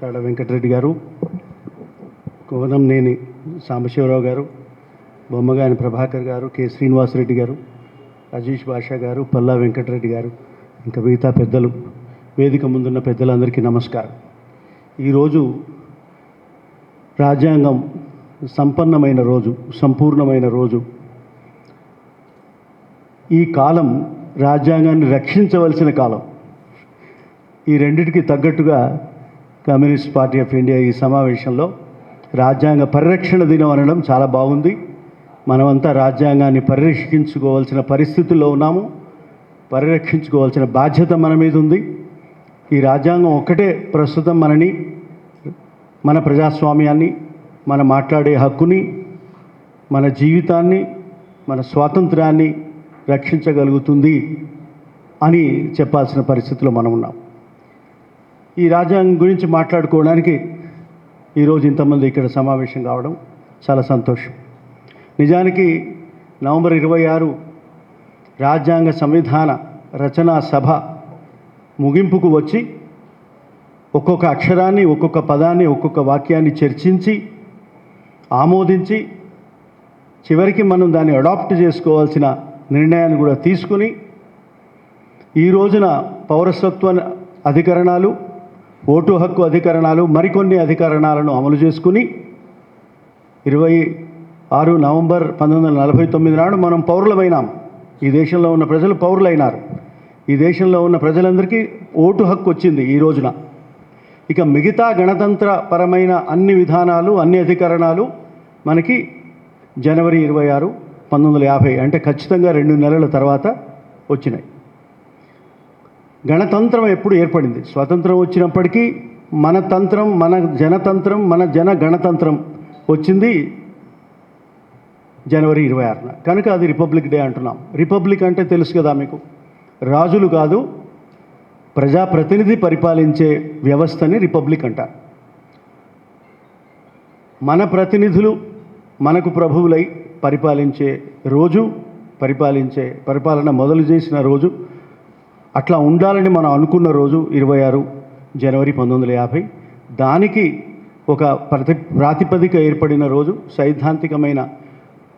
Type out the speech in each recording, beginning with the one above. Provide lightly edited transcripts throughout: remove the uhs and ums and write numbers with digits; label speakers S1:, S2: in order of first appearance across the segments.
S1: చాడ వెంకటరెడ్డి గారు, కోనంనేని సాంబశివరావు గారు, బొమ్మగాని ప్రభాకర్ గారు, కె శ్రీనివాసరెడ్డి గారు, అజీష్ బాషా గారు, పల్లా వెంకటరెడ్డి గారు, ఇంకా మిగతా పెద్దలు, వేదిక ముందున్న పెద్దలందరికీ నమస్కారం. ఈరోజు రాజ్యాంగం సంపన్నమైన రోజు, సంపూర్ణమైన రోజు. ఈ కాలం రాజ్యాంగాన్ని రక్షించవలసిన కాలం. ఈ రెండిటికి తగ్గట్టుగా కమ్యూనిస్ట్ పార్టీ ఆఫ్ ఇండియా ఈ సమావేశంలో రాజ్యాంగ పరిరక్షణ దినం అనడం చాలా బాగుంది. మనమంతా రాజ్యాంగాన్ని పరిరక్షించుకోవాల్సిన పరిస్థితుల్లో ఉన్నాము. పరిరక్షించుకోవాల్సిన బాధ్యత మన మీద ఉంది. ఈ రాజ్యాంగం ఒక్కటే ప్రస్తుతం మనని, మన ప్రజాస్వామ్యాన్ని, మన మాట్లాడే హక్కుని, మన జీవితాన్ని, మన స్వాతంత్రాన్ని రక్షించగలుగుతుంది అని చెప్పాల్సిన పరిస్థితిలో మనం ఉన్నాం. ఈ రాజ్యాంగం గురించి మాట్లాడుకోవడానికి ఈరోజు ఇంతమంది ఇక్కడ సమావేశం కావడం చాలా సంతోషం. నిజానికి నవంబర్ 26 రాజ్యాంగ సంవిధాన రచనా సభ ముగింపుకు వచ్చి ఒక్కొక్క అక్షరాన్ని, ఒక్కొక్క పదాన్ని, ఒక్కొక్క వాక్యాన్ని చర్చించి ఆమోదించి చివరికి మనం దాన్ని అడాప్ట్ చేసుకోవాల్సిన నిర్ణయాన్ని కూడా తీసుకుని ఈ రోజున పౌరసత్వ అధికరణాలు, ఓటు హక్కు అధికరణాలు, మరికొన్ని అధికరణాలను అమలు చేసుకుని 26 నవంబర్ 1949 నాడు మనం పౌరులమైనాం. ఈ దేశంలో ఉన్న ప్రజలు పౌరులైనారు. ఈ దేశంలో ఉన్న ప్రజలందరికీ ఓటు హక్కు వచ్చింది ఈ రోజున. ఇక మిగతా గణతంత్రపరమైన అన్ని విధానాలు, అన్ని అధికరణాలు మనకి జనవరి 26, 1950 అంటే ఖచ్చితంగా 2 నెలల తర్వాత వచ్చినాయి. గణతంత్రం ఎప్పుడు ఏర్పడింది? స్వాతంత్రం వచ్చినప్పటికీ మన తంత్రం, మన జనతంత్రం, మన జన గణతంత్రం వచ్చింది జనవరి 26న. కనుక అది రిపబ్లిక్ డే అంటున్నాం. రిపబ్లిక్ అంటే తెలుసు కదా మీకు, రాజులు కాదు, ప్రజాప్రతినిధి పరిపాలించే వ్యవస్థని రిపబ్లిక్ అంటారు. మన ప్రతినిధులు మనకు ప్రభువులై పరిపాలించే రోజు, పరిపాలన మొదలు చేసిన రోజు, అట్లా ఉండాలని మనం అనుకున్న రోజు 26 జనవరి 1950. దానికి ఒక ప్రాతిపదిక ఏర్పడిన రోజు. సైద్ధాంతికమైన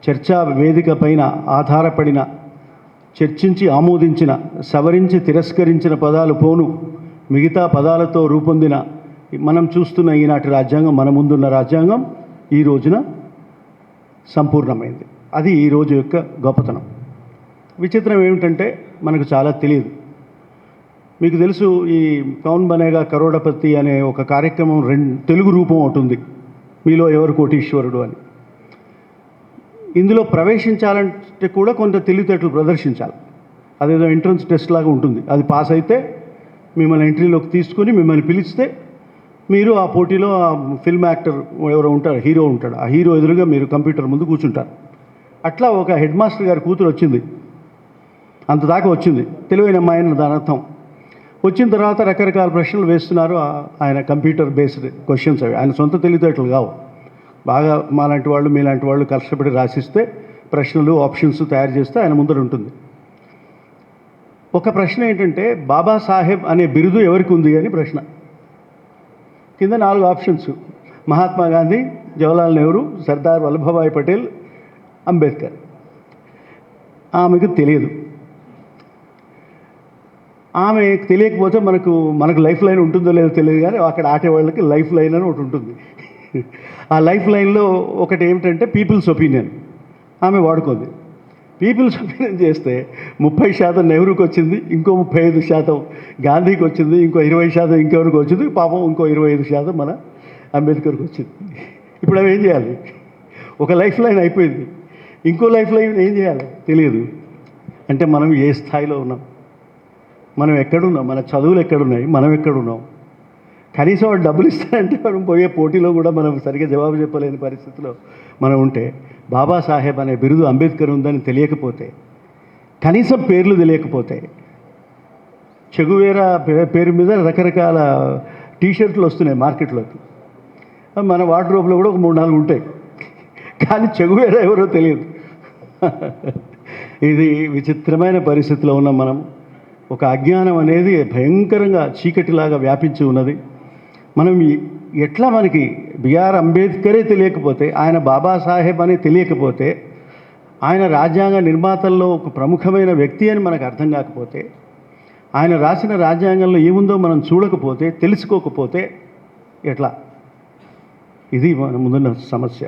S1: చర్చా వేదిక పైన ఆధారపడిన, చర్చించి ఆమోదించిన, సవరించి తిరస్కరించిన పదాలు పోను మిగతా పదాలతో రూపొందిన మనం చూస్తున్న ఈనాటి రాజ్యాంగం, మన ముందున్న రాజ్యాంగం ఈ రోజున సంపూర్ణమైంది. అది ఈ రోజు యొక్క గొప్పతనం. విచిత్రం ఏమిటంటే మనకు చాలా తెలియదు. మీకు తెలుసు, ఈ కౌన్ బనేగా కరోడపతి అనే ఒక కార్యక్రమం తెలుగు రూపం ఒకటి ఉంది, మీలో ఎవరు కోటీశ్వరుడు అని. ఇందులో ప్రవేశించాలంటే కూడా కొంత తెలివితేటలు ప్రదర్శించాలి. అదేదో ఎంట్రన్స్ టెస్ట్ లాగా ఉంటుంది. అది పాస్ అయితే మిమ్మల్ని ఎంట్రీలోకి తీసుకుని మిమ్మల్ని పిలిస్తే మీరు ఆ పోటీలో ఆ ఫిల్మ్ యాక్టర్ ఎవరో ఉంటారు, హీరో ఉంటాడు, ఆ హీరో ఎదురుగా మీరు కంప్యూటర్ ముందు కూర్చుంటారు. అట్లా ఒక హెడ్ మాస్టర్ గారి కూతురు వచ్చింది, అంతదాకా వచ్చింది, తెలివైన అమ్మాయిని దాని అర్థం. వచ్చిన తర్వాత రకరకాల ప్రశ్నలు వేస్తున్నారు. ఆయన కంప్యూటర్ బేస్డ్ క్వశ్చన్స్ అవి, ఆయన సొంత తెలివితేటలు కావు. బాగా మాలాంటి వాళ్ళు, మీలాంటి వాళ్ళు కష్టపడి రాసిస్తే ప్రశ్నలు, ఆప్షన్స్ తయారు చేస్తే ఆయన ముందర ఉంటుంది. ఒక ప్రశ్న ఏంటంటే, బాబాసాహెబ్ అనే బిరుదు ఎవరికి ఉంది అని ప్రశ్న. కింద 4 ఆప్షన్స్: మహాత్మా గాంధీ, జవహర్లాల్ నెహ్రూ, సర్దార్ వల్లభాయ్ పటేల్, అంబేద్కర్. ఆమెకు తెలియదు. ఆమె తెలియకపోతే మనకు లైఫ్ లైన్ ఉంటుందో లేదో తెలియదు, కానీ అక్కడ ఆటేవాళ్ళకి లైఫ్ లైన్ అని ఒకటి ఉంటుంది. ఆ లైఫ్ లైన్లో ఒకటి ఏమిటంటే పీపుల్స్ ఒపీనియన్. ఆమె వాడుకుంది. పీపుల్స్ ఒపీనియన్ చేస్తే 30% నెహ్రూకి వచ్చింది, ఇంకో 35% గాంధీకి వచ్చింది, ఇంకో 20% ఇంకెవరికి వచ్చింది, పాపం ఇంకో 25% మన అంబేద్కర్కి వచ్చింది. ఇప్పుడు అవి ఏం చేయాలి? ఒక లైఫ్ లైన్ అయిపోయింది, ఇంకో లైఫ్ లైన్ ఏం చేయాలి తెలియదు. అంటే మనం ఏ స్థాయిలో ఉన్నాం, మనం ఎక్కడున్నాం, మన చదువులు ఎక్కడున్నాయి, మనం ఎక్కడున్నాం. కనీసం వాడు డబ్బులు ఇస్తారంటే మనం పోయే పోటీలో కూడా మనం సరిగ్గా జవాబు చెప్పలేని పరిస్థితిలో మనం ఉంటే, బాబాసాహెబ్ అనే బిరుదు అంబేద్కర్ ఉందని తెలియకపోతే, కనీసం పేర్లు తెలియకపోతే, చెగువేరా పేరు మీద రకరకాల టీషర్ట్లు వస్తున్నాయి మార్కెట్లోకి, మన వార్డ్రోబ్లో కూడా ఒక 3-4 ఉంటాయి, కానీ చెగువేరా ఎవరో తెలియదు. ఇది విచిత్రమైన పరిస్థితిలో ఉన్నాం మనం. ఒక అజ్ఞానం అనేది భయంకరంగా చీకటిలాగా వ్యాపించి ఉన్నది. మనం ఎట్లా మనకి బిఆర్ అంబేద్కరే తెలియకపోతే, ఆయన బాబాసాహెబ్ అని తెలియకపోతే, ఆయన రాజ్యాంగ నిర్మాతల్లో ఒక ప్రముఖమైన వ్యక్తి అని మనకు అర్థం కాకపోతే, ఆయన రాసిన రాజ్యాంగంలో ఏముందో మనం చూడకపోతే, తెలుసుకోకపోతే ఎట్లా? ఇది మన ముందున్న సమస్య.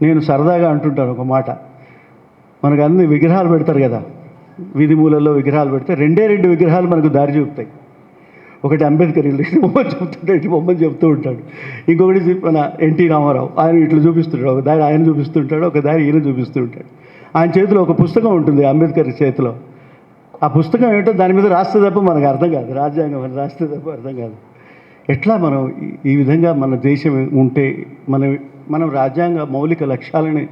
S1: నేను సరదాగా అంటుంటాను ఒక మాట, మనకు అన్ని విగ్రహాలు పెడతారు కదా, వీధి మూలల్లో విగ్రహాలు పెడితే రెండు విగ్రహాలు మనకు దారి చూపుతాయి. ఒకటి అంబేద్కర్ ఇటు బొమ్మని చెప్తుంటాడు, ఇటు బొమ్మని చెప్తూ ఉంటాడు. ఇంకొకటి మన ఎన్టీ రామారావు, ఆయన ఇట్లా చూపిస్తుంటాడు, ఒక దారి ఆయన చూపిస్తుంటాడు, ఒక దారి ఈయన చూపిస్తూ ఉంటాడు. ఆయన చేతిలో ఒక పుస్తకం ఉంటుంది, అంబేద్కర్ చేతిలో. ఆ పుస్తకం ఏంటో దాని మీద రాస్తే తప్ప మనకు అర్థం కాదు, రాజ్యాంగం అని రాస్తే తప్ప అర్థం కాదు. ఎట్లా మనం ఈ విధంగా మన దేశం ఉంటే మనం రాజ్యాంగ మౌలిక లక్ష్యాలని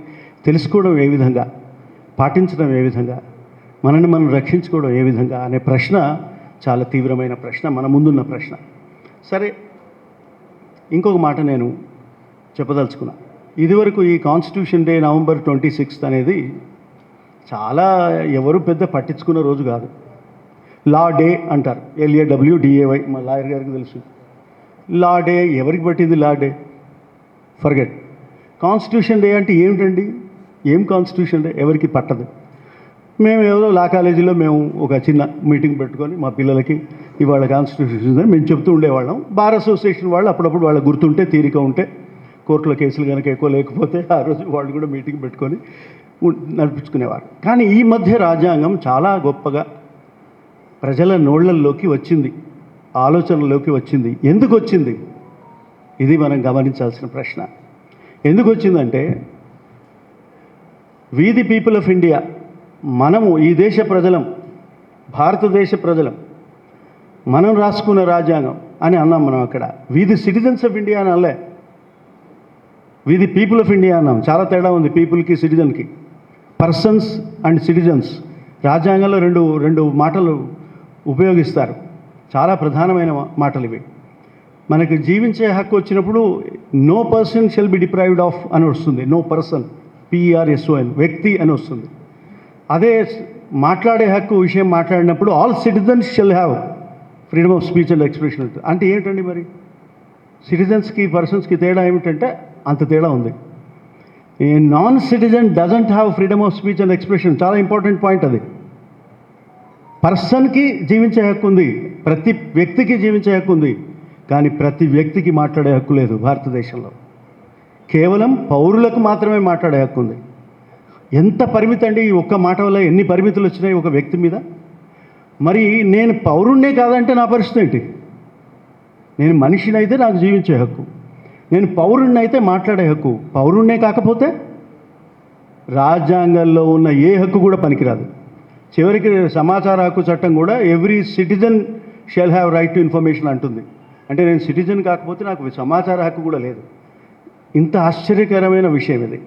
S1: తెలుసుకోవడం ఏ విధంగా, పాటించడం ఏ విధంగా, మనల్ని మనం రక్షించుకోవడం ఏ విధంగా అనే ప్రశ్న చాలా తీవ్రమైన ప్రశ్న, మన ముందున్న ప్రశ్న. సరే, ఇంకొక మాట నేను చెప్పదలుచుకున్నా. ఇదివరకు ఈ కాన్స్టిట్యూషన్ డే నవంబర్ 26 అనేది చాలా ఎవరు పెద్ద పట్టించుకున్న రోజు కాదు. లా డే అంటారు, LAWDAY, మా లాయర్ గారికి తెలుసు. లా డే ఎవరికి పట్టింది? లా డే ఫర్గెట్. కాన్స్టిట్యూషన్ డే అంటే ఏమిటండి? ఏం కాన్స్టిట్యూషన్ డే? ఎవరికి పట్టదు. మేము ఏదో లా కాలేజీలో మేము ఒక చిన్న మీటింగ్ పెట్టుకొని మా పిల్లలకి ఇవాళ కాన్స్టిట్యూషన్ అని మేము చెప్తూ ఉండేవాళ్ళం. బార్ అసోసియేషన్ వాళ్ళు అప్పుడప్పుడు వాళ్ళ గుర్తుంటే, తీరిక ఉంటే, కోర్టులో కేసులు కనుక ఎక్కువ లేకపోతే ఆ రోజు వాళ్ళు కూడా మీటింగ్ పెట్టుకొని నడిపించుకునేవారు. కానీ ఈ మధ్య రాజ్యాంగం చాలా గొప్పగా ప్రజల నోళ్లల్లోకి వచ్చింది, ఆలోచనలోకి వచ్చింది. ఎందుకు వచ్చింది? ఇది మనం గమనించాల్సిన ప్రశ్న. ఎందుకు వచ్చిందంటే, వి ది పీపుల్ ఆఫ్ ఇండియా, మనము ఈ దేశ ప్రజలం, భారతదేశ ప్రజలం, మనం రాసుకున్న రాజ్యాంగం అని అన్నాం. మనం అక్కడ వి ది సిటిజన్స్ ఆఫ్ ఇండియా అని అనలే, వి ది పీపుల్ ఆఫ్ ఇండియా అన్నాం. చాలా తేడా ఉంది పీపుల్కి, సిటిజన్కి. పర్సన్స్ అండ్ సిటిజన్స్ రాజ్యాంగంలో రెండు మాటలు ఉపయోగిస్తారు, చాలా ప్రధానమైన మాటలు ఇవి. మనకి జీవించే హక్కు వచ్చినప్పుడు no person shall be deprived of అని వస్తుంది, నో పర్సన్, PERSON, వ్యక్తి అని వస్తుంది. అదే మాట్లాడే హక్కు విషయం మాట్లాడినప్పుడు all citizens shall have freedom of speech and expression. అంటే ఏంటండి మరి సిటిజన్స్కి పర్సన్స్కి తేడా ఏమిటంటే అంత తేడా ఉంది. A non citizen doesn't have freedom of speech and expression. చాలా ఇంపార్టెంట్ పాయింట్ అది. పర్సన్కి జీవించే హక్కు ఉంది, ప్రతి వ్యక్తికి జీవించే హక్కు ఉంది, కానీ ప్రతి వ్యక్తికి మాట్లాడే హక్కు లేదు భారతదేశంలో. కేవలం పౌరులకు మాత్రమే మాట్లాడే హక్కు ఉంది. ఎంత పరిమితి అండి! ఈ ఒక్క మాట వల్ల ఎన్ని పరిమితులు వచ్చినాయి ఒక వ్యక్తి మీద. మరి నేను పౌరుణ్ణే కాదంటే నా పరిస్థితి ఏంటి? నేను మనిషినైతే నాకు జీవించే హక్కు, నేను పౌరుణ్ణి అయితే మాట్లాడే హక్కు. పౌరుణ్ణే కాకపోతే రాజ్యాంగంలో ఉన్న ఏ హక్కు కూడా పనికిరాదు. చివరికి సమాచార హక్కు చట్టం కూడా every citizen shall have right to information అంటుంది. అంటే నేను సిటిజన్ కాకపోతే నాకు సమాచార హక్కు కూడా లేదు. ఇంత ఆశ్చర్యకరమైన విషయం ఇది.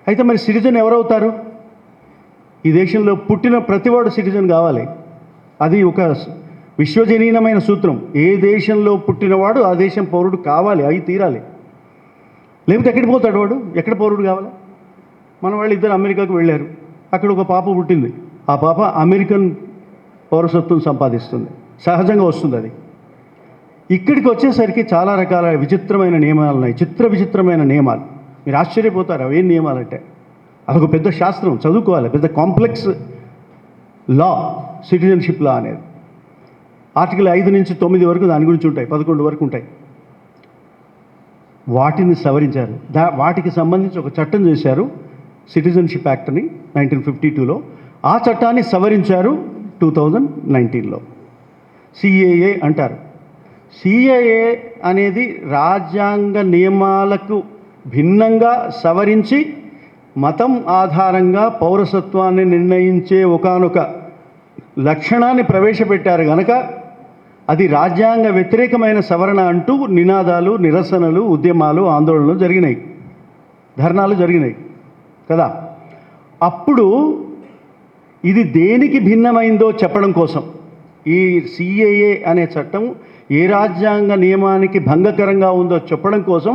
S1: అయితే మరి సిటిజన్ ఎవరవుతారు? ఈ దేశంలో పుట్టిన ప్రతివాడు సిటిజన్ కావాలి. అది ఒక విశ్వజనీనమైన సూత్రం. ఏ దేశంలో పుట్టినవాడు ఆ దేశం పౌరుడు కావాలి, అవి తీరాలి. లేకపోతే ఎక్కడికి పోతాడు వాడు? ఎక్కడ పౌరుడు కావాలి? మన వాళ్ళు ఇద్దరు అమెరికాకు వెళ్ళారు, అక్కడ ఒక పాప పుట్టింది. ఆ పాప అమెరికన్ పౌరసత్వం సంపాదిస్తుంది, సహజంగా వస్తుంది అది. ఇక్కడికి వచ్చేసరికి చాలా రకాల విచిత్రమైన నియమాలు ఉన్నాయి, విచిత్రమైన నియమాలు. మీరు ఆశ్చర్యపోతారు అవేం నియమాలంటే. అదొక పెద్ద శాస్త్రం, చదువుకోవాలి. పెద్ద కాంప్లెక్స్ లా, సిటిజన్షిప్ లా అనేది. ఆర్టికల్ 5 నుంచి 9 వరకు దాని గురించి ఉంటాయి, 11 వరకు ఉంటాయి. వాటిని సవరించారు. వాటికి సంబంధించి ఒక చట్టం చేశారు, సిటిజన్షిప్ యాక్ట్ అని 1952లో. ఆ చట్టాన్ని సవరించారు 2019లో. CAA అంటారు. CAA అనేది రాజ్యాంగ నియమాలకు భిన్నంగా సవరించి మతం ఆధారంగా పౌరసత్వాన్ని నిర్ణయించే ఒకానొక లక్షణాన్ని ప్రవేశపెట్టారు గనక అది రాజ్యాంగ వ్యతిరేకమైన సవరణ అంటూ నినాదాలు, నిరసనలు, ఉద్యమాలు, ఆందోళనలు జరిగినాయి, ధర్నాలు జరిగినాయి కదా. అప్పుడు ఇది దేనికి భిన్నమైందో చెప్పడం కోసం ఈ CAA అనే చట్టం ఏ రాజ్యాంగ నియమానికి భంగకరంగా ఉందో చెప్పడం కోసం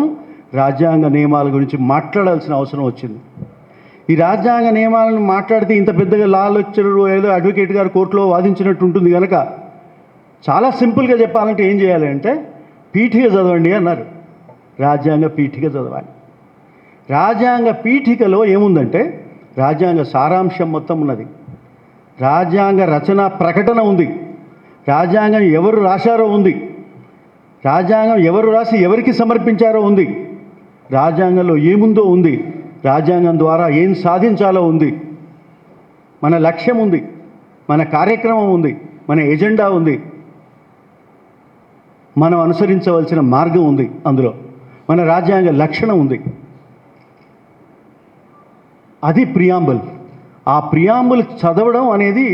S1: రాజ్యాంగ నియమాల గురించి మాట్లాడాల్సిన అవసరం వచ్చింది. ఈ రాజ్యాంగ నియమాలను మాట్లాడితే ఇంత పెద్దగా లా లెక్చరర్ ఏదో అడ్వకేట్ గారు కోర్టులో వాదించినట్టు ఉంటుంది కనుక చాలా సింపుల్గా చెప్పాలంటే ఏం చేయాలి అంటే పీఠిక చదవండి అన్నారు. రాజ్యాంగ పీఠిక చదవాలి. రాజ్యాంగ పీఠికలో ఏముందంటే రాజ్యాంగ సారాంశం మొత్తం ఉన్నది, రాజ్యాంగ రచన ప్రకటన ఉంది, రాజ్యాంగం ఎవరు రాశారో ఉంది, రాజ్యాంగం ఎవరు రాసి ఎవరికి సమర్పించారో ఉంది, రాజ్యాంగంలో ఏముందో ఉంది, రాజ్యాంగం ద్వారా ఏం సాధించాలో ఉంది, మన లక్ష్యం ఉంది, మన కార్యక్రమం ఉంది, మన ఎజెండా ఉంది, మనం అనుసరించవలసిన మార్గం ఉంది, అందులో మన రాజ్యాంగ లక్షణం ఉంది. అది ప్రియాంబుల్. ఆ ప్రియాంబుల్ చదవడం అనేది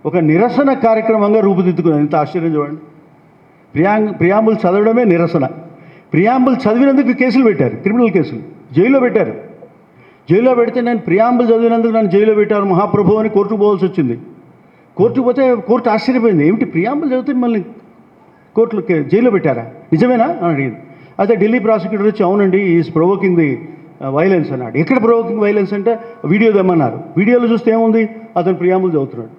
S1: ఒక నిరసన కార్యక్రమంగా రూపుదిద్దుకున్నది. ఎంత ఆశ్చర్యం చూడండి. ప్రియాంబుల్ చదవడమే నిరసన. ప్రియాంబుల్ చదివినందుకు కేసులు పెట్టారు, క్రిమినల్ కేసులు, జైల్లో పెట్టారు. జైల్లో పెడితే నేను ప్రియాంబుల్ చదివినందుకు నన్ను జైల్లో పెట్టారు మహాప్రభు అని కోర్టుకు పోవాల్సి వచ్చింది. కోర్టుకు పోతే కోర్టు ఆశ్చర్యపోయింది, ఏమిటి ప్రియాంబుల్ చదివితే మళ్ళీ కోర్టులో జైల్లో పెట్టారా, నిజమేనా అని అడిగింది. అయితే ఢిల్లీ ప్రాసిక్యూటర్ వచ్చి అవునండి ఈజ్ ప్రొవోకింగ్ ది వైలెన్స్ అన్నాడు. ఎక్కడ ప్రొవోకింగ్ వైలెన్స్ అంటే వీడియో తెమ్మన్నారు. వీడియోలో చూస్తే ఏముంది, అతను ప్రియాంబుల్ చదువుతున్నాడు.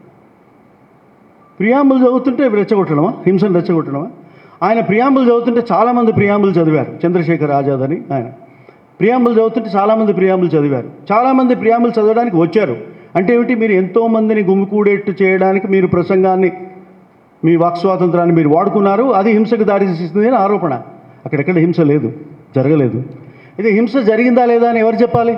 S1: ప్రియాంబుల్ చదువుతుంటే రెచ్చగొట్టడమా, హింసను రెచ్చగొట్టడమా? ఆయన ప్రియాంబుల్ చదువుతుంటే చాలామంది ప్రియాంబుల్ చదివారు. చంద్రశేఖర్ ఆజాద్ అని ఆయన ప్రియాంబుల్ చదువుతుంటే చాలామంది ప్రియాంబుల్ చదివారు. చాలామంది ప్రియాంబుల్ చదవడానికి వచ్చారు. అంటే ఏమిటి, మీరు ఎంతోమందిని గుమికూడేట్టు చేయడానికి మీరు ప్రసంగాన్ని, మీ వాక్ స్వాతంత్రాన్ని మీరు వాడుకున్నారు, అది హింసకు దారితీస్తుంది అని ఆరోపణ. అక్కడెక్కడ హింస లేదు, జరగలేదు. అయితే హింస జరిగిందా లేదా అని ఎవరు చెప్పాలి?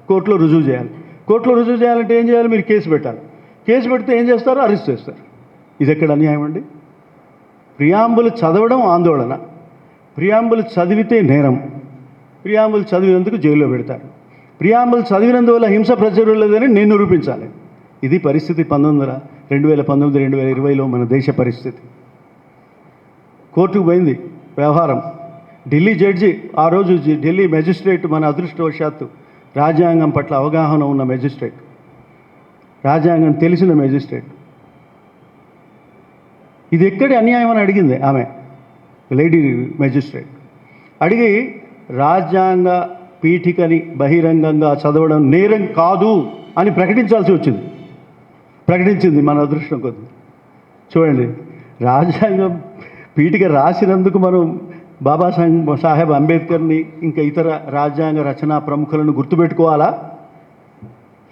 S1: కోర్టులో రుజువు చేయాలి. కోర్టులో రుజువు చేయాలంటే ఏం చేయాలి? మీరు కేసు పెట్టాలి. కేసు పెడితే ఏం చేస్తారు? అరెస్ట్ చేస్తారు. ఇది ఎక్కడ అన్యాయం అండి? ప్రియాంబుల్ చదవడం ఆందోళన, ప్రియాంబుల్ చదివితే నేరం, ప్రియాంబుల్ చదివినందుకు జైల్లో పెడతారు, ప్రియాంబుల్ చదివినందువల్ల హింస ప్రచురలేదని నేను నిరూపించాలి. ఇది పరిస్థితి 2019, 2020లో మన దేశ పరిస్థితి. కోర్టుకు పోయింది వ్యవహారం. ఢిల్లీ జడ్జి, ఆ రోజు ఢిల్లీ మెజిస్ట్రేట్, మన అదృష్టవశాత్తు రాజ్యాంగం పట్ల అవగాహన ఉన్న మెజిస్ట్రేట్, రాజ్యాంగం తెలిసిన మెజిస్ట్రేట్, ఇది ఎక్కడి అన్యాయం అని అడిగింది ఆమె, లేడీ మెజిస్ట్రేట్. అడిగి రాజ్యాంగ పీఠికని బహిరంగంగా చదవడం నేరం కాదు అని ప్రకటించాల్సి వచ్చింది. ప్రకటించింది మన అదృష్టం కొద్ది. చూడండి, రాజ్యాంగం పీఠిక రాసినందుకు మనం బాబాసాహెబ్ అంబేద్కర్ని ఇంకా ఇతర రాజ్యాంగ రచనా ప్రముఖులను గుర్తుపెట్టుకోవాలా?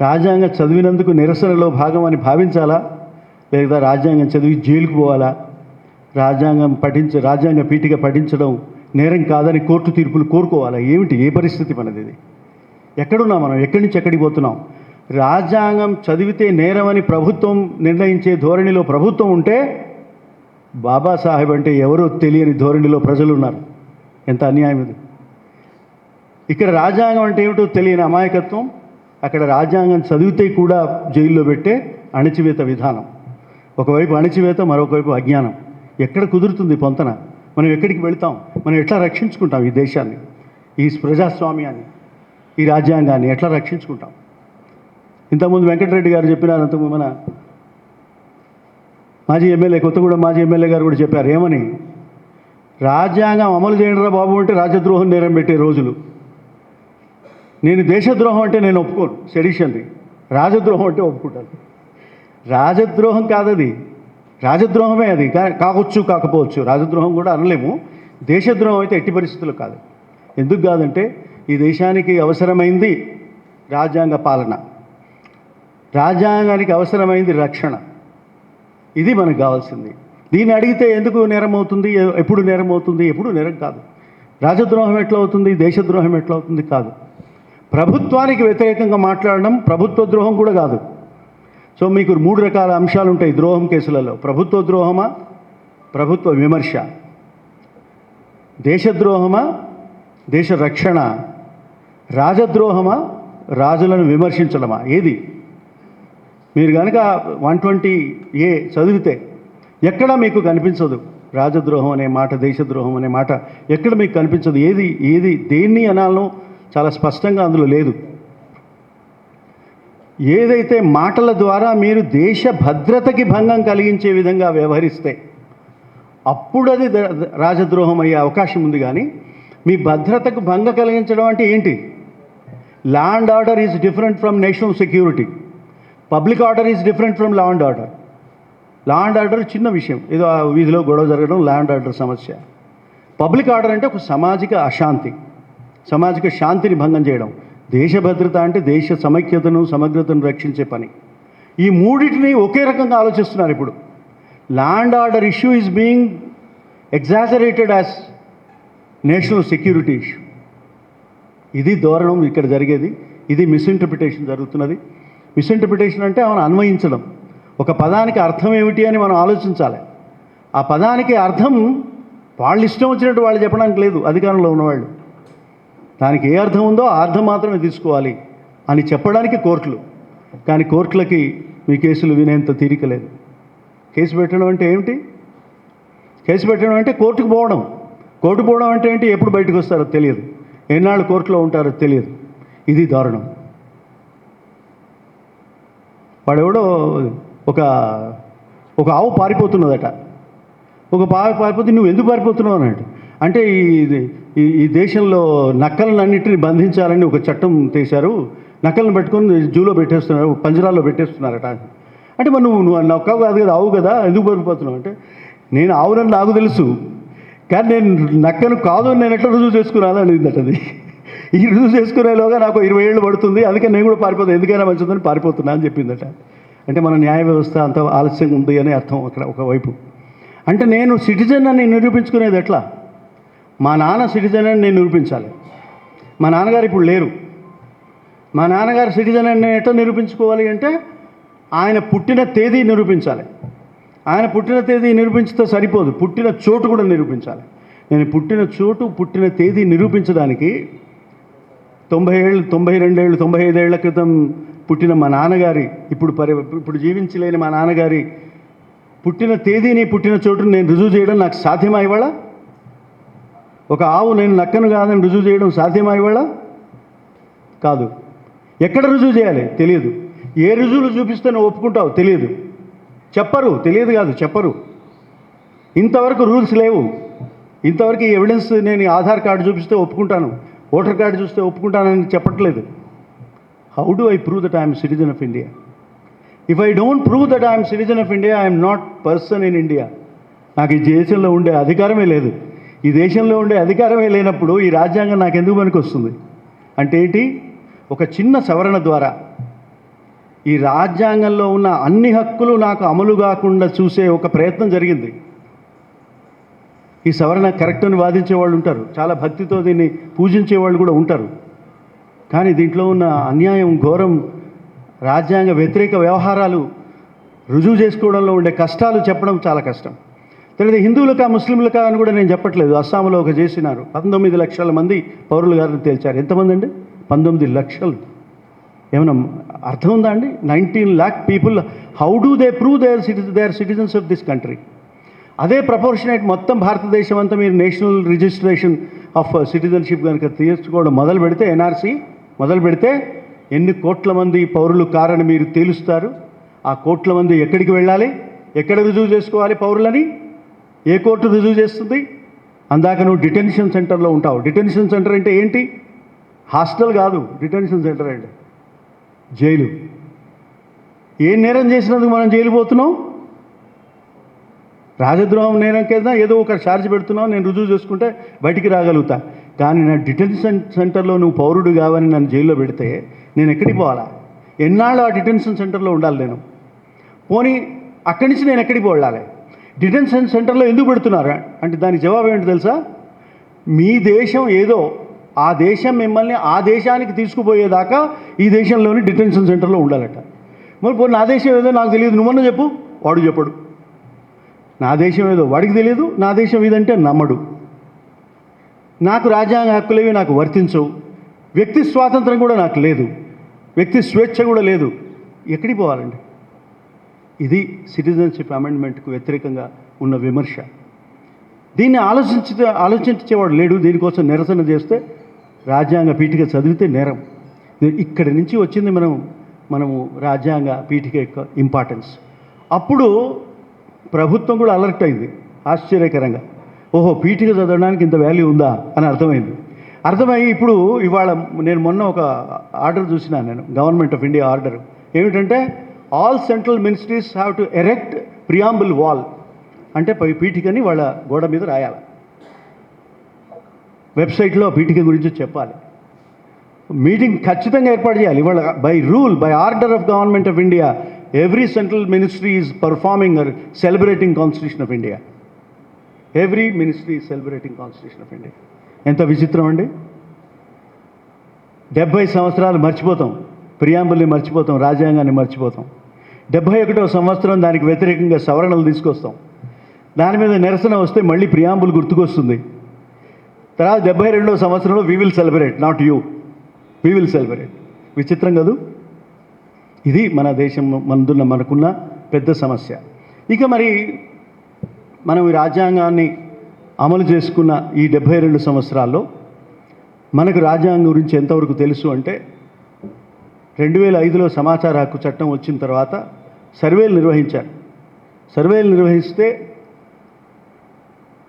S1: రాజ్యాంగం చదివినందుకు నిరసనలో భాగం అని భావించాలా? లేదా రాజ్యాంగం చదివి జైలుకు పోవాలా? రాజ్యాంగ పీఠిక పఠించడం నేరం కాదని కోర్టు తీర్పులు కోరుకోవాలా? ఏమిటి, ఏ పరిస్థితి మనది? ఇది ఎక్కడున్నాం మనం? ఎక్కడి నుంచి ఎక్కడికి పోతున్నాం? రాజ్యాంగం చదివితే నేరమని ప్రభుత్వం నిర్ణయించే ధోరణిలో ప్రభుత్వం ఉంటే, బాబాసాహెబ్ అంటే ఎవరో తెలియని ధోరణిలో ప్రజలు ఉన్నారు. ఎంత అన్యాయం ఇది! ఇక్కడ రాజ్యాంగం అంటే ఏమిటో తెలియని అమాయకత్వం, అక్కడ రాజ్యాంగం చదివితే కూడా జైల్లో పెట్టే అణచివేత విధానం. ఒకవైపు అణచివేత, మరొకవైపు అజ్ఞానం. ఎక్కడ కుదురుతుంది పొంతన? మనం ఎక్కడికి వెళతాం? మనం ఎట్లా రక్షించుకుంటాం ఈ దేశాన్ని, ఈ ప్రజాస్వామ్యాన్ని, ఈ రాజ్యాంగాన్ని ఎట్లా రక్షించుకుంటాం? ఇంతకుముందు వెంకటరెడ్డి గారు చెప్పినారు, మన మాజీ ఎమ్మెల్యే, కొత్తగూడెం మాజీ ఎమ్మెల్యే గారు కూడా చెప్పారు. ఏమని? రాజ్యాంగం అమలు చేయండిరా బాబు అంటే రాజద్రోహం నేరం పెట్టే రోజులు. నేను దేశద్రోహం అంటే నేను ఒప్పుకోను, సెడిషన్ది. రాజద్రోహం అంటే ఒప్పుకుంటాను. రాజద్రోహం కాదది, రాజద్రోహమే అది. కావచ్చు కాకపోవచ్చు, రాజద్రోహం కూడా అనలేము. దేశద్రోహం అయితే ఎట్టి పరిస్థితుల్లో కాదు. ఎందుకు కాదంటే ఈ దేశానికి అవసరమైంది రాజ్యాంగ పాలన, రాజ్యాంగానికి అవసరమైంది రక్షణ. ఇది మనకు కావాల్సింది. దీన్ని అడిగితే ఎందుకు నేరం అవుతుంది, ఎప్పుడు నేరం అవుతుంది? ఎప్పుడు నేరం కాదు. రాజద్రోహం ఎట్లా అవుతుంది, దేశద్రోహం ఎట్లా అవుతుంది? కాదు. ప్రభుత్వానికి వ్యతిరేకంగా మాట్లాడడం ప్రభుత్వ ద్రోహం కూడా కాదు. సో మీకు 3 రకాల అంశాలు ఉంటాయి ద్రోహం కేసులలో. ప్రభుత్వ ద్రోహమా, ప్రభుత్వ విమర్శ, దేశద్రోహమా, దేశ రక్షణ, రాజద్రోహమా, రాజులను విమర్శించడమా? ఏది? మీరు కనుక 120A చదివితే ఎక్కడ మీకు కనిపించదు రాజద్రోహం అనే మాట, దేశద్రోహం అనే మాట ఎక్కడ మీకు కనిపించదు. ఏది దేన్ని అనాలనో చాలా స్పష్టంగా అందులో లేదు. ఏదైతే మాటల ద్వారా మీరు దేశ భద్రతకి భంగం కలిగించే విధంగా వ్యవహరిస్తే అప్పుడు అది రాజద్రోహం అయ్యే అవకాశం ఉంది. కానీ మీ భద్రతకు భంగం కలిగించడం అంటే ఏంటి? Law and order is different from national security. Public order is different from law and order. Law and order చిన్న విషయం, ఏదో వీధిలో గొడవ జరగడం లా అండ్ ఆర్డర్ సమస్య. పబ్లిక్ ఆర్డర్ అంటే ఒక సామాజిక అశాంతి, సామాజిక శాంతిని భంగం చేయడం. దేశ భద్రత అంటే దేశ సమైక్యతను సమగ్రతను రక్షించే పని. ఈ మూడింటిని ఒకే రకంగా ఆలోచిస్తున్నారు ఇప్పుడు. Land order issue is being exaggerated as national security issue. ఇది ధోరణం ఇక్కడ జరిగేది. ఇది మిస్ఇంటర్ప్రిటేషన్ జరుగుతున్నది. మిస్ఇంటర్ప్రిటేషన్ అంటే మనం అన్వయించడం. ఒక పదానికి అర్థం ఏమిటి అని మనం ఆలోచించాలి. ఆ పదానికి అర్థం వాళ్ళు ఇష్టం వచ్చినట్టు వాళ్ళు చెప్పడానికి లేదు, అధికారంలో ఉన్నవాళ్ళు. దానికి ఏ అర్థం ఉందో ఆ అర్థం మాత్రమే తీసుకోవాలి అని చెప్పడానికి కోర్టులు. కానీ కోర్టులకి మీ కేసులు వినేంత తీరిక లేదు. కేసు పెట్టడం అంటే ఏమిటి? కేసు పెట్టడం అంటే కోర్టుకు పోవడం. కోర్టు పోవడం అంటే ఏంటి? ఎప్పుడు బయటకు వస్తారో తెలియదు, ఎన్నాళ్ళు కోర్టులో ఉంటారో తెలియదు. ఇది దారుణం. వాడెవడో ఒక ఆవు పారిపోతున్నదట. ఒక పారిపోతే నువ్వు ఎందుకు పారిపోతున్నావు అన్నట్టు. అంటే ఈ దేశంలో నక్కలన్నింటినీ బంధించాలని ఒక చట్టం తీశారు. నక్కలను పెట్టుకొని జూలో పెట్టేస్తున్నారు, పంజరాల్లో పెట్టేస్తున్నారట. అంటే మరి నువ్వు నక్క కాదు కదా, ఆవు కదా, ఎందుకు పారిపోతున్నావు అంటే, నేను ఆవునని నాకు తెలుసు, కానీ నేను నక్కను కాదు అని నేను ఎట్లా రుజువు చేసుకున్నాను అనిందట. అది ఈ రుజువు చేసుకునేలోగా నాకు 20 ఏళ్ళు పడుతుంది, అందుకే నేను కూడా పారిపోతాను, ఎందుకైనా మంచిదని పారిపోతున్నా అని చెప్పిందట. అంటే మన న్యాయ వ్యవస్థ అంత ఆలస్యంగా ఉంది అని అర్థం అక్కడ ఒకవైపు. అంటే నేను సిటిజన్ అని నిరూపించుకునేది ఎట్లా? మా నాన్న సిటిజన్ అని నేను నిరూపించాలి. మా నాన్నగారు ఇప్పుడు లేరు. మా నాన్నగారు సిటిజన్ అని నేను ఎట్లా నిరూపించుకోవాలి అంటే, ఆయన పుట్టిన తేదీ నిరూపించాలి. ఆయన పుట్టిన తేదీ నిరూపించితే సరిపోదు, పుట్టిన చోటు కూడా నిరూపించాలి. నేను పుట్టిన చోటు, పుట్టిన తేదీ నిరూపించడానికి 90 ఏళ్ళు, 92 ఏళ్ళు, 95 ఏళ్ల క్రితం పుట్టిన మా నాన్నగారి, ఇప్పుడు జీవించలేని మా నాన్నగారి పుట్టిన తేదీని, పుట్టిన చోటుని నేను రుజువు చేయడం నాకు సాధ్యమా ఇవాళ? ఒక ఆవు నేను నక్కను కాదని రుజువు చేయడం సాధ్యమా ఇవాళ? కాదు. ఎక్కడ రుజువు చేయాలి తెలియదు. ఏ రుజువులు చూపిస్తే నువ్వు ఒప్పుకుంటావు తెలియదు. చెప్పరు, తెలియదు కాదు, చెప్పరు. ఇంతవరకు రూల్స్ లేవు. ఇంతవరకు ఈ ఎవిడెన్స్ నేను ఆధార్ కార్డు చూపిస్తే ఒప్పుకుంటాను, ఓటర్ కార్డు చూస్తే ఒప్పుకుంటానని చెప్పట్లేదు. How do I prove that I'm citizen of India? If I don't prove that I'm citizen of India, I'm not person in India. నాకు ఈ దేశంలో ఉండే అధికారమే లేదు. ఈ దేశంలో ఉండే అధికారమే లేనప్పుడు ఈ రాజ్యాంగం నాకు ఎందుకు పనికి వస్తుంది? అంటే ఏంటి? ఒక చిన్న సవరణ ద్వారా ఈ రాజ్యాంగంలో ఉన్న అన్ని హక్కులు నాకు అమలు కాకుండా చూసే ఒక ప్రయత్నం జరిగింది. ఈ సవరణ కరెక్ట్ అని వాదించే వాళ్ళు ఉంటారు, చాలా భక్తితో దీన్ని పూజించే వాళ్ళు కూడా ఉంటారు. కానీ దీంట్లో ఉన్న అన్యాయం, ఘోరం, రాజ్యాంగ వ్యతిరేక వ్యవహారాలు రుజువు చేసుకోవడంలో ఉండే కష్టాలు చెప్పడం చాలా కష్టం. తర్వాత హిందువులకా ముస్లింలకా అని కూడా నేను చెప్పట్లేదు. అస్సాంలో ఒక చేసినారు, 19 లక్షల మంది పౌరులు గారిని తేల్చారు. ఎంతమంది అండి? 19 లక్షలు. ఏమైనా అర్థం ఉందా అండి? 19 lakh people. How do they prove they are citizens of this country? అదే ప్రపోర్షనేట్ మొత్తం భారతదేశం అంతా మీరు నేషనల్ రిజిస్ట్రేషన్ ఆఫ్ సిటిజన్షిప్ కనుక తీసుకోవడం మొదలు పెడితే, ఎన్ఆర్సీ మొదలు పెడితే ఎన్ని కోట్ల మంది పౌరులు కారని మీరు తేలుస్తారు. ఆ కోట్ల మంది ఎక్కడికి వెళ్ళాలి? ఎక్కడ రుజువు చేసుకోవాలి పౌరులని? ఏ కోర్టు రుజువు చేస్తుంది? అందాక నువ్వు డిటెన్షన్ సెంటర్లో ఉంటావు. డిటెన్షన్ సెంటర్ అంటే ఏంటి? హాస్టల్ కాదు, డిటెన్షన్ సెంటర్ అంటే జైలు. ఏ నేరం చేసినందుకు మనం జైలు పోతున్నాం? రాజద్రోహం నేరం కింద ఏదో ఒక ఛార్జ్ పెడుతున్నావు, నేను రుజువు చేసుకుంటే బయటికి రాగలుగుతా. కానీ నా డిటెన్షన్ సెంటర్లో నువ్వు పౌరుడు కావని నన్ను జైల్లో పెడితే నేను ఎక్కడికి పోవాలా? ఎన్నాళ్ళు ఆ డిటెన్షన్ సెంటర్లో ఉండాలి నేను? పోనీ అక్కడి నుంచి నేను ఎక్కడికి వెళ్ళాలి? డిటెన్షన్ సెంటర్లో ఎందుకు పెడుతున్నారు అంటే దానికి జవాబు ఏంటి తెలుసా? మీ దేశం ఏదో, ఆ దేశం మిమ్మల్ని ఆ దేశానికి తీసుకుపోయేదాకా ఈ దేశంలోని డిటెన్షన్ సెంటర్లో ఉండాలట. మరి నా దేశం ఏదో నాకు తెలియదు, నువ్వన్నా చెప్పు. వాడు చెప్పడు. నా దేశం ఏదో వాడికి తెలియదు, నా దేశం ఇదంటే నమ్మడు. నాకు రాజ్యాంగ హక్కులేవి నాకు వర్తించవు, వ్యక్తి స్వాతంత్రం కూడా నాకు లేదు, వ్యక్తి స్వేచ్ఛ కూడా లేదు. ఎక్కడికి పోవాలండి? ఇది సిటిజన్షిప్ అమెండ్మెంట్కు వ్యతిరేకంగా ఉన్న విమర్శ. దీన్ని ఆలోచించేవాడు లేడు. దీనికోసం నిరసన చేస్తే రాజ్యాంగ పీఠిక చదివితే నేరం. ఇక్కడి నుంచి వచ్చింది మనము రాజ్యాంగ పీఠిక యొక్క ఇంపార్టెన్స్. అప్పుడు ప్రభుత్వం కూడా అలర్ట్ అయింది ఆశ్చర్యకరంగా. ఓహో, పీఠిక చదవడానికి ఇంత వాల్యూ ఉందా అని అర్థమయ్యి ఇప్పుడు ఇవాళ నేను మొన్న ఒక ఆర్డర్ చూసినాను, నేను గవర్నమెంట్ ఆఫ్ ఇండియా ఆర్డర్. ఏమిటంటే all central ministries have to erect preamble wall. అంటే పీఠికని వాళ్ళ గోడ మీద రాయాలి. వెబ్సైట్లో పీఠిక గురించి చెప్పాలి. మీటింగ్ ఖచ్చితంగా ఏర్పాటు చేయాలి. ఇవాళ by rule, by order of government of India, every central ministry is performing or celebrating constitution of India. Every ministry is celebrating constitution of India. ఎంత విచిత్రం అండి. 70 సంవత్సరాలు మర్చిపోతాం, ప్రియాంబుల్ని మర్చిపోతాం, రాజ్యాంగాన్ని మర్చిపోతాం. 71వ సంవత్సరం దానికి వ్యతిరేకంగా సవరణలు తీసుకొస్తాం. దాని మీద నిరసన వస్తే మళ్ళీ ప్రియాంబుల్ గుర్తుకొస్తుంది. తర్వాత 72వ సంవత్సరంలో we will celebrate, not you, we will celebrate. విచిత్రం కాదు? ఇది మన దేశం మనకున్న పెద్ద సమస్య. ఇక మరి మనం ఈ రాజ్యాంగాన్ని అమలు చేసుకున్న ఈ 72 సంవత్సరాల్లో మనకు రాజ్యాంగం గురించి ఎంతవరకు తెలుసు అంటే, 2005లో సమాచార హక్కు చట్టం వచ్చిన తర్వాత సర్వేలు నిర్వహించారు. సర్వేలు నిర్వహిస్తే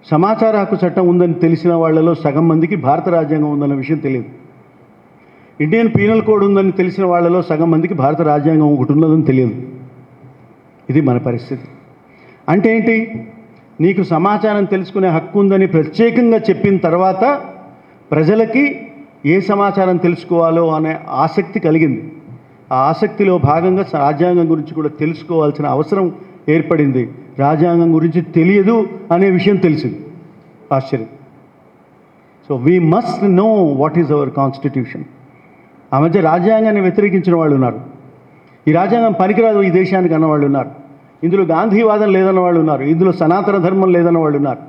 S1: సమాచార హక్కు చట్టం ఉందని తెలిసిన వాళ్ళలో సగం మందికి భారత రాజ్యాంగం ఉందన్న విషయం తెలియదు. ఇండియన్ పీనల్ కోడ్ ఉందని తెలిసిన వాళ్ళలో సగం మందికి భారత రాజ్యాంగం ఒకటి ఉన్నదని తెలియదు. ఇది మన పరిస్థితి. అంటే ఏంటి? నీకు సమాచారం తెలుసుకునే హక్కు ఉందని ప్రత్యేకంగా చెప్పిన తర్వాత ప్రజలకి ఏ సమాచారం తెలుసుకోవాలో అనే ఆసక్తి కలిగింది. ఆ ఆసక్తిలో భాగంగా రాజ్యాంగం గురించి కూడా తెలుసుకోవాల్సిన అవసరం ఏర్పడింది. రాజ్యాంగం గురించి తెలియదు అనే విషయం తెలిసింది. ఆశ్చర్యం. So we must know what is our constitution. ఆ మధ్య రాజ్యాంగాన్ని వ్యతిరేకించిన వాళ్ళు ఉన్నారు. ఈ రాజ్యాంగం పనికిరాదు ఈ దేశానికి అన్నవాళ్ళు ఉన్నారు. ఇందులో గాంధీవాదం లేదన్న వాళ్ళు ఉన్నారు. ఇందులో సనాతన ధర్మం లేదన్న వాళ్ళు ఉన్నారు.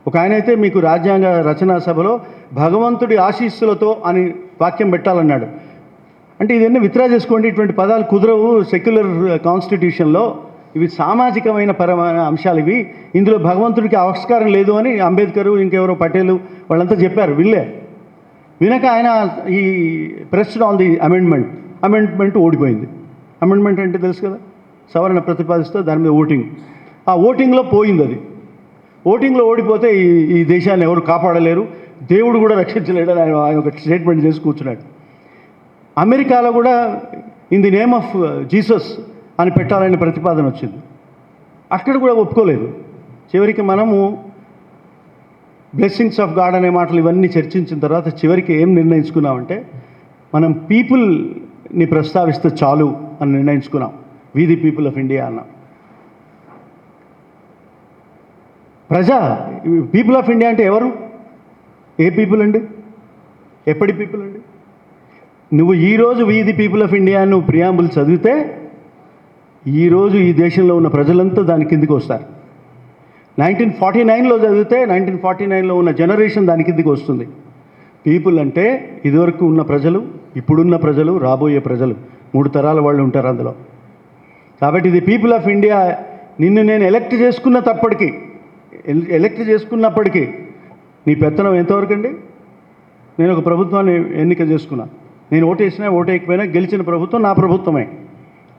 S1: ఒక ఆయన అయితే మీకు రాజ్యాంగ రచనా సభలో భగవంతుడి ఆశీస్సులతో అని వాక్యం పెట్టాలన్నాడు. అంటే ఇదన్నీ విత్డ్రా చేసుకోండి, ఇటువంటి పదాలు కుదరవు సెక్యులర్ కాన్స్టిట్యూషన్లో, ఇవి సామాజికమైన పరమైన అంశాలు, ఇవి ఇందులో భగవంతుడికి ఆవిష్కారం లేదు అని అంబేద్కర్ ఇంకెవరో పటేలు వాళ్ళంతా చెప్పారు. వినక ఆయన ఈ ప్రెస్డ్ ఆన్ ది అమెండ్మెంట్ ఓడిపోయింది. అమెండ్మెంట్ అంటే తెలుసు కదా, సవరణ ప్రతిపాదిస్తే దాని మీద ఓటింగ్. ఆ ఓటింగ్లో పోయింది. అది ఓటింగ్లో ఓడిపోతే ఈ దేశాన్ని ఎవరు కాపాడలేరు, దేవుడు కూడా రక్షించలేడు అని ఆయన ఒక స్టేట్మెంట్ చేసి కూర్చున్నాడు. అమెరికాలో కూడా in the name of Jesus అని పెట్టాలని ప్రతిపాదన వచ్చింది. అక్కడ కూడా ఒప్పుకోలేదు. చివరికి మనము బ్లెస్సింగ్స్ ఆఫ్ గాడ్ అనే మాటలు ఇవన్నీ చర్చించిన తర్వాత చివరికి ఏం నిర్ణయించుకున్నామంటే, మనం పీపుల్ని ప్రస్తావిస్తే చాలు అని నిర్ణయించుకున్నాం. వి ది పీపుల్ ఆఫ్ ఇండియా అన్నాం. పీపుల్ ఆఫ్ ఇండియా అంటే ఎవరు? ఏ పీపుల్ అండి? ఎప్పటి పీపుల్ అండి? నువ్వు ఈరోజు వి ది పీపుల్ ఆఫ్ ఇండియా నువ్వు ప్రియాంబుల్ చదివితే ఈరోజు ఈ దేశంలో ఉన్న ప్రజలంతా దాని కిందికి వస్తారు. 1949లో చదివితే 1949లో ఉన్న జనరేషన్ దాని కిందికి వస్తుంది. పీపుల్ అంటే ఇదివరకు ఉన్న ప్రజలు, ఇప్పుడున్న ప్రజలు, రాబోయే ప్రజలు, 3 తరాల వాళ్ళు ఉంటారు అందులో. కాబట్టి ఇది పీపుల్ ఆఫ్ ఇండియా. నిన్ను నేను ఎలక్ట్ చేసుకున్నప్పటికీ నీ పెత్తనం ఎంతవరకు అండి? నేను ఒక ప్రభుత్వాన్ని ఎన్నిక చేసుకున్నా, నేను ఓటేసినా ఓటేయకపోయినా గెలిచిన ప్రభుత్వం నా ప్రభుత్వమే.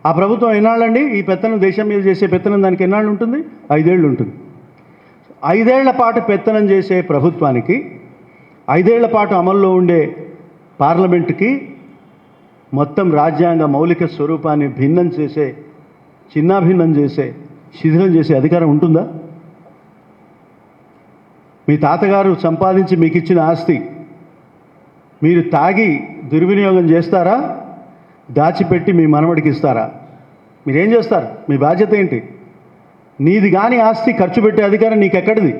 S1: ఆ ప్రభుత్వం ఎన్నాళ్ళండి? ఈ పెత్తనం, దేశం మీద చేసే పెత్తనం దానికి ఎన్నాళ్ళు ఉంటుంది? 5 ఏళ్ళు ఉంటుంది. 5 ఏళ్ల పాటు పెత్తనం చేసే ప్రభుత్వానికి, 5 ఏళ్ల పాటు అమల్లో ఉండే పార్లమెంటుకి మొత్తం రాజ్యాంగ మౌలిక స్వరూపాన్ని చిన్నాభిన్నం చేసే, శిథిలం చేసే అధికారం ఉంటుందా? మీ తాతగారు సంపాదించి మీకు ఇచ్చిన ఆస్తి మీరు తాగి దుర్వినియోగం చేస్తారా? దాచిపెట్టి మీ మనవడికి ఇస్తారా? మీరేం చేస్తారు? మీ బాధ్యత ఏంటి? నీది కానీ ఆస్తి ఖర్చు పెట్టే అధికారం నీకెక్కడిది?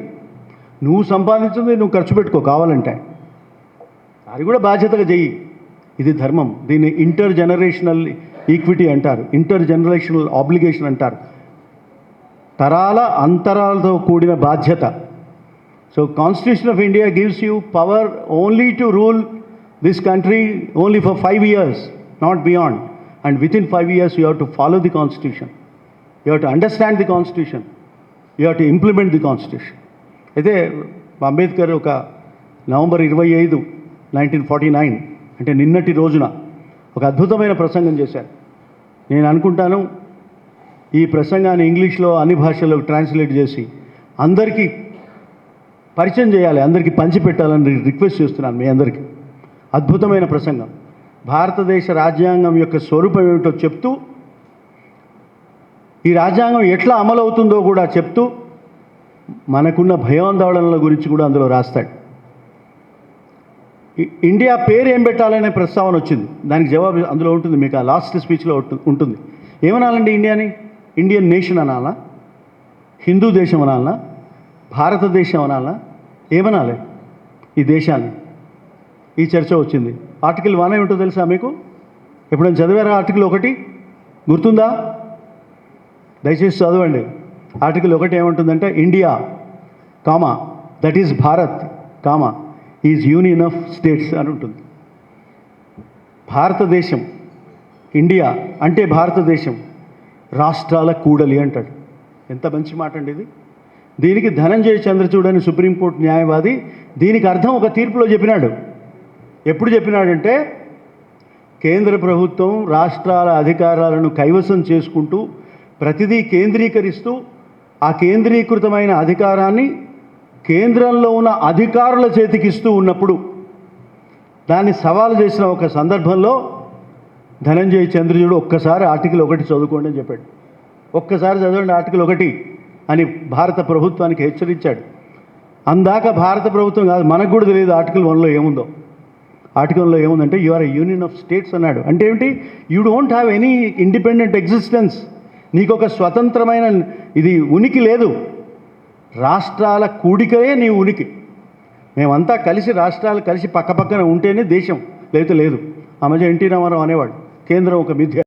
S1: నువ్వు సంపాదించింది నువ్వు ఖర్చు పెట్టుకో కావాలంటే, అది కూడా బాధ్యతగా చెయ్యి. ఇది ధర్మం. దీన్ని ఇంటర్ జనరేషనల్ ఈక్విటీ అంటారు, ఇంటర్ జనరేషనల్ ఆబ్లిగేషన్ అంటారు. తరాల అంతరాలతో కూడిన బాధ్యత. So constitution of India gives you power only to rule this country only for 5 years, not beyond. And within 5 years you have to follow the constitution, you have to understand the constitution, you have to implement the constitution. అయితే అంబేద్కర్ ఒక November 25, 1949 అంటే నిన్నటి రోజున ఒక అద్భుతమైన ప్రసంగం చేశారు. నేను అనుకుంటాను ఈ ప్రసంగాన్ని ఇంగ్లీష్లో అన్ని భాషల్లో ట్రాన్స్లేట్ చేసి అందరికీ పరిచయం చేయాలి, అందరికీ పంచిపెట్టాలని రిక్వెస్ట్ చేస్తున్నాను మీ అందరికీ. అద్భుతమైన ప్రసంగం. భారతదేశ రాజ్యాంగం యొక్క స్వరూపం ఏమిటో చెప్తూ, ఈ రాజ్యాంగం ఎట్లా అమలవుతుందో కూడా చెప్తూ, మనకున్న భయాందోళనల గురించి కూడా అందులో రాస్తాడు. ఇండియా పేరు ఏం పెట్టాలనే ప్రస్తావన వచ్చింది. దానికి జవాబు అందులో ఉంటుంది, మీకు ఆ లాస్ట్ స్పీచ్లో ఉంటుంది. ఏమనాలండి ఇండియాని? ఇండియన్ నేషన్ అనాలా? హిందూ దేశం అనాలనా? భారతదేశం అనాలనా? ఏమనాలి ఈ దేశాన్ని? ఈ చర్చ వచ్చింది. ఆర్టికల్ 1 ఏమిటో తెలుసా మీకు? ఎప్పుడైనా చదివారా ఆర్టికల్ 1? గుర్తుందా? దయచేసి చదవండి. ఆర్టికల్ 1 ఏమంటుందంటే, India comma that is Bharat comma is union of states అని ఉంటుంది. భారతదేశం, ఇండియా అంటే భారతదేశం రాష్ట్రాల కూడలి అంటాడు. ఎంత మంచి మాట అండి ఇది. దీనికి ధనంజయ చంద్రచూడ్ అని సుప్రీంకోర్టు న్యాయవాది దీనికి అర్థం ఒక తీర్పులో చెప్పినాడు. ఎప్పుడు చెప్పినాడంటే, కేంద్ర ప్రభుత్వం రాష్ట్రాల అధికారాలను కైవసం చేసుకుంటూ ప్రతిదీ కేంద్రీకరిస్తూ ఆ కేంద్రీకృతమైన అధికారాన్ని కేంద్రంలో ఉన్న అధికారుల చేతికిస్తూ ఉన్నప్పుడు దాన్ని సవాలు చేసిన ఒక సందర్భంలో ధనంజయ చంద్రచూడ్ ఒక్కసారి ఆర్టికల్ 1 చదువుకోండి అని చెప్పాడు. ఒక్కసారి చదవండి ఆర్టికల్ 1 అని భారత ప్రభుత్వానికి హెచ్చరించాడు. అందాక భారత ప్రభుత్వం కాదు, మనకు కూడా తెలియదు ఆర్టికల్ 1లో ఏముందో. ఆర్టికల్లో ఏముందంటే, you are a union of states అన్నాడు. అంటే ఏమిటి? You don't have any independent existence. నీకు ఒక స్వతంత్రమైన ఇది ఉనికి లేదు. రాష్ట్రాల కూడికయే నీ ఉనికి. మేమంతా కలిసి రాష్ట్రాలు కలిసి పక్కపక్కన ఉంటేనే దేశం, లేకపోతే లేదు. ఆ మధ్య ఎన్టీ రామారావు అనేవాడు, కేంద్రం ఒక మిథ్య.